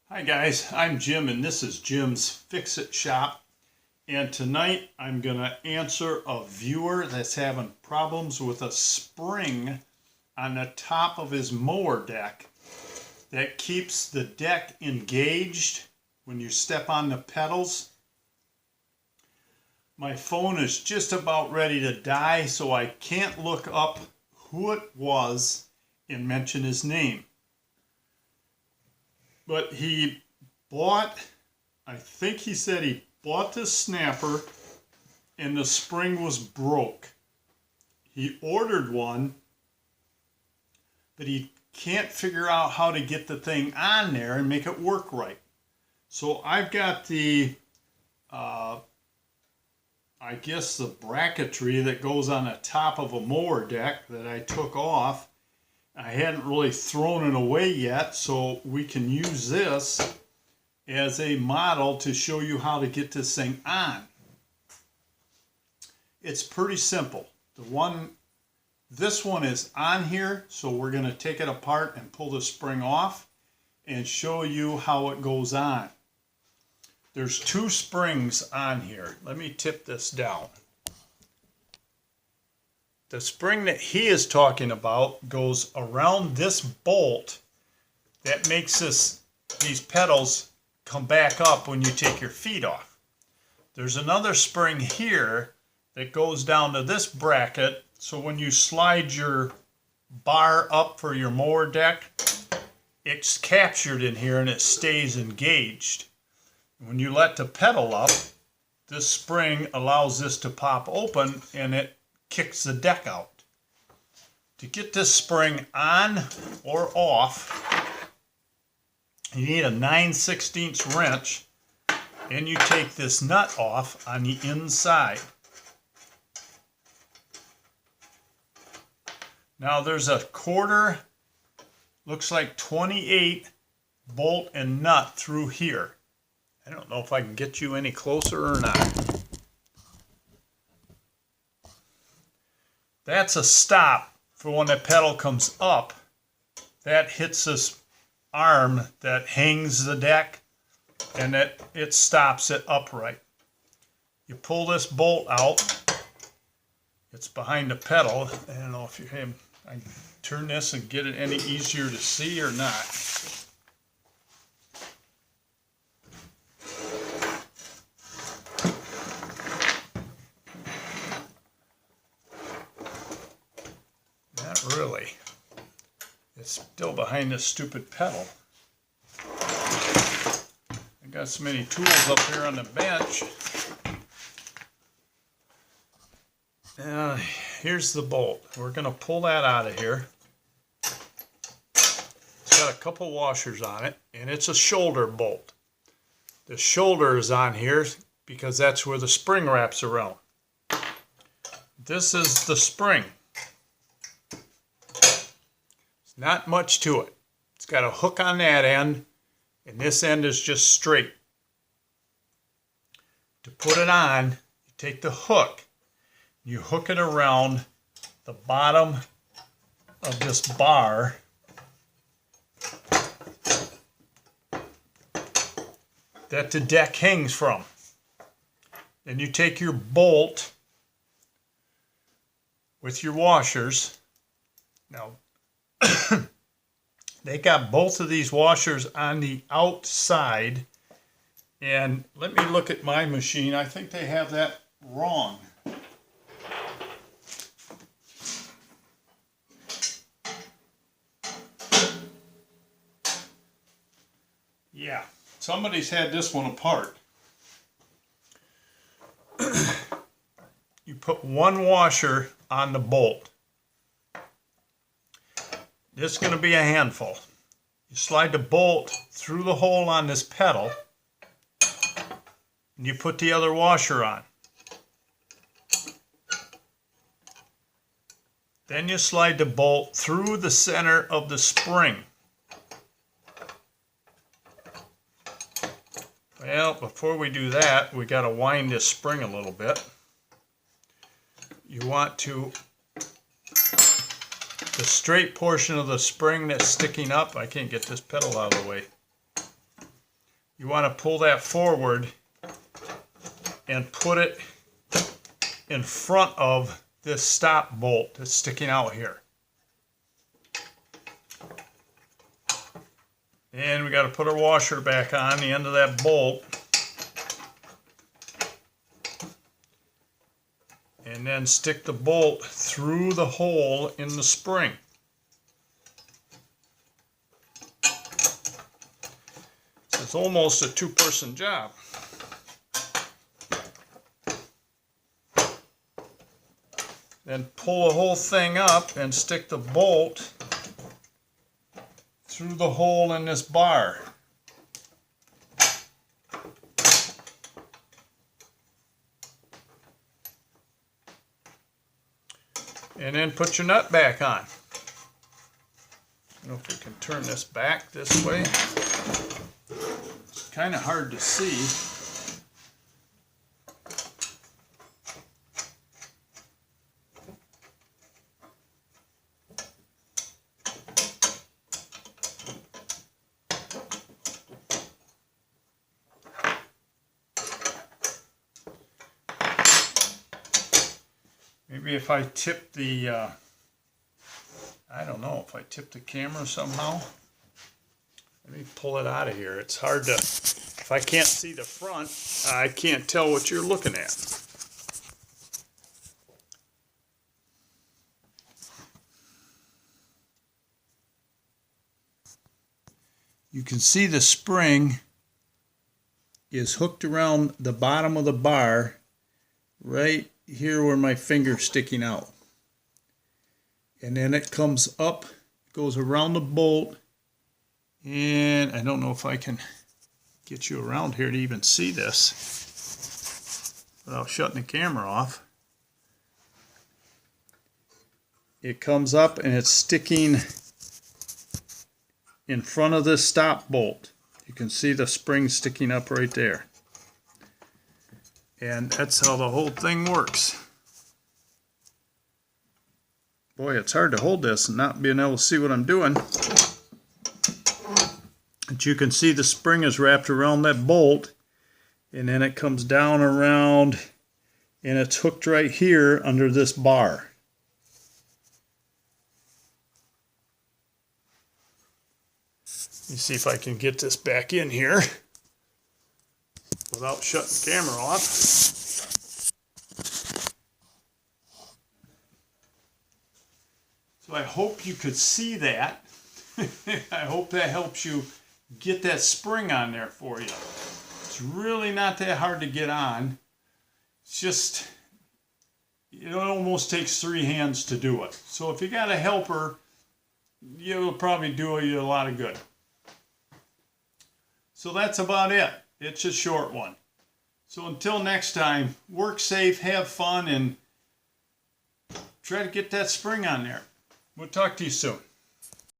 Hi guys, I'm Jim and this is Jim's Fix-It Shop, and tonight I'm going to answer a viewer that's having problems with a spring on the top of his mower deck that keeps the deck engaged when you step on the pedals. My phone is just about ready to die, so I can't look up who it was and mention his name. But he bought, I think he said he bought this snapper and the spring was broke. He ordered one, but he can't figure out how to get the thing on there and make it work right. So I've got the, I guess the bracketry that goes on the top of a mower deck that I took off. I hadn't really thrown it away yet, so we can use this as a model to show you how to get this thing on. It's pretty simple. This one is on here, so we're going to take it apart and pull the spring off and show you how it goes on. There's two springs on here. Let me tip this down. The spring that he is talking about goes around this bolt that makes these pedals come back up when you take your feet off. There's another spring here that goes down to this bracket, so when you slide your bar up for your mower deck, it's captured in here and it stays engaged. When you let the pedal up, this spring allows this to pop open and it kicks the deck out. To get this spring on or off, you need a 9/16 wrench, and you take this nut off on the inside. Now there's a quarter, looks like 28 bolt and nut through here. I don't know if I can get you any closer or not. That's a stop for when the pedal comes up. That hits this arm that hangs the deck and it stops it upright. You pull this bolt out. It's behind the pedal. I don't know if I can turn this and get it any easier to see or not. Really, it's still behind this stupid pedal. I got so many tools up here on the bench. Here's the bolt. We're going to pull that out of here. It's got a couple washers on it, and it's a shoulder bolt. The shoulder is on here because that's where the spring wraps around. This is the spring. Not much to it. It's got a hook on that end, and this end is just straight. To put it on, you take the hook, you hook it around the bottom of this bar that the deck hangs from. Then you take your bolt with your washers. Now, they got both of these washers on the outside, and let me look at my machine. I think they have that wrong. Yeah, somebody's had this one apart. You put one washer on the bolt. This is going to be a handful. You slide the bolt through the hole on this pedal, and you put the other washer on. Then you slide the bolt through the center of the spring. Well, before we do that, we got to wind this spring a little bit. You want to the straight portion of the spring that's sticking up, I can't get this pedal out of the way. you want to pull that forward and put it in front of this stop bolt that's sticking out here. And we got to put our washer back on the end of that bolt. And then stick the bolt through the hole in the spring. It's almost a two-person job. Then pull the whole thing up and stick the bolt through the hole in this bar. And then put your nut back on. I don't know if we can turn this back this way. It's kind of hard to see. Maybe if I tip the, I don't know, if I tip the camera somehow. Let me pull it out of here. It's hard to, if I can't see the front, I can't tell what you're looking at. You can see the spring is hooked around the bottom of the bar right here where my finger's sticking out. And then it comes up, goes around the bolt, and I don't know if I can get you around here to even see this without shutting the camera off. It comes up and it's sticking in front of this stop bolt. You can see the spring sticking up right there. And that's how the whole thing works. Boy, it's hard to hold this and not being able to see what I'm doing. But you can see the spring is wrapped around that bolt, and then it comes down around, and it's hooked right here under this bar. Let me see if I can get this back in here without shutting the camera off. So I hope you could see that. I hope that helps you get that spring on there for you. It's really not that hard to get on. It's just, it almost takes 3 hands to do it. So if you got a helper, it'll probably do you a lot of good. So that's about it. It's a short one. So until next time, work safe, have fun, and try to get that spring on there. We'll talk to you soon.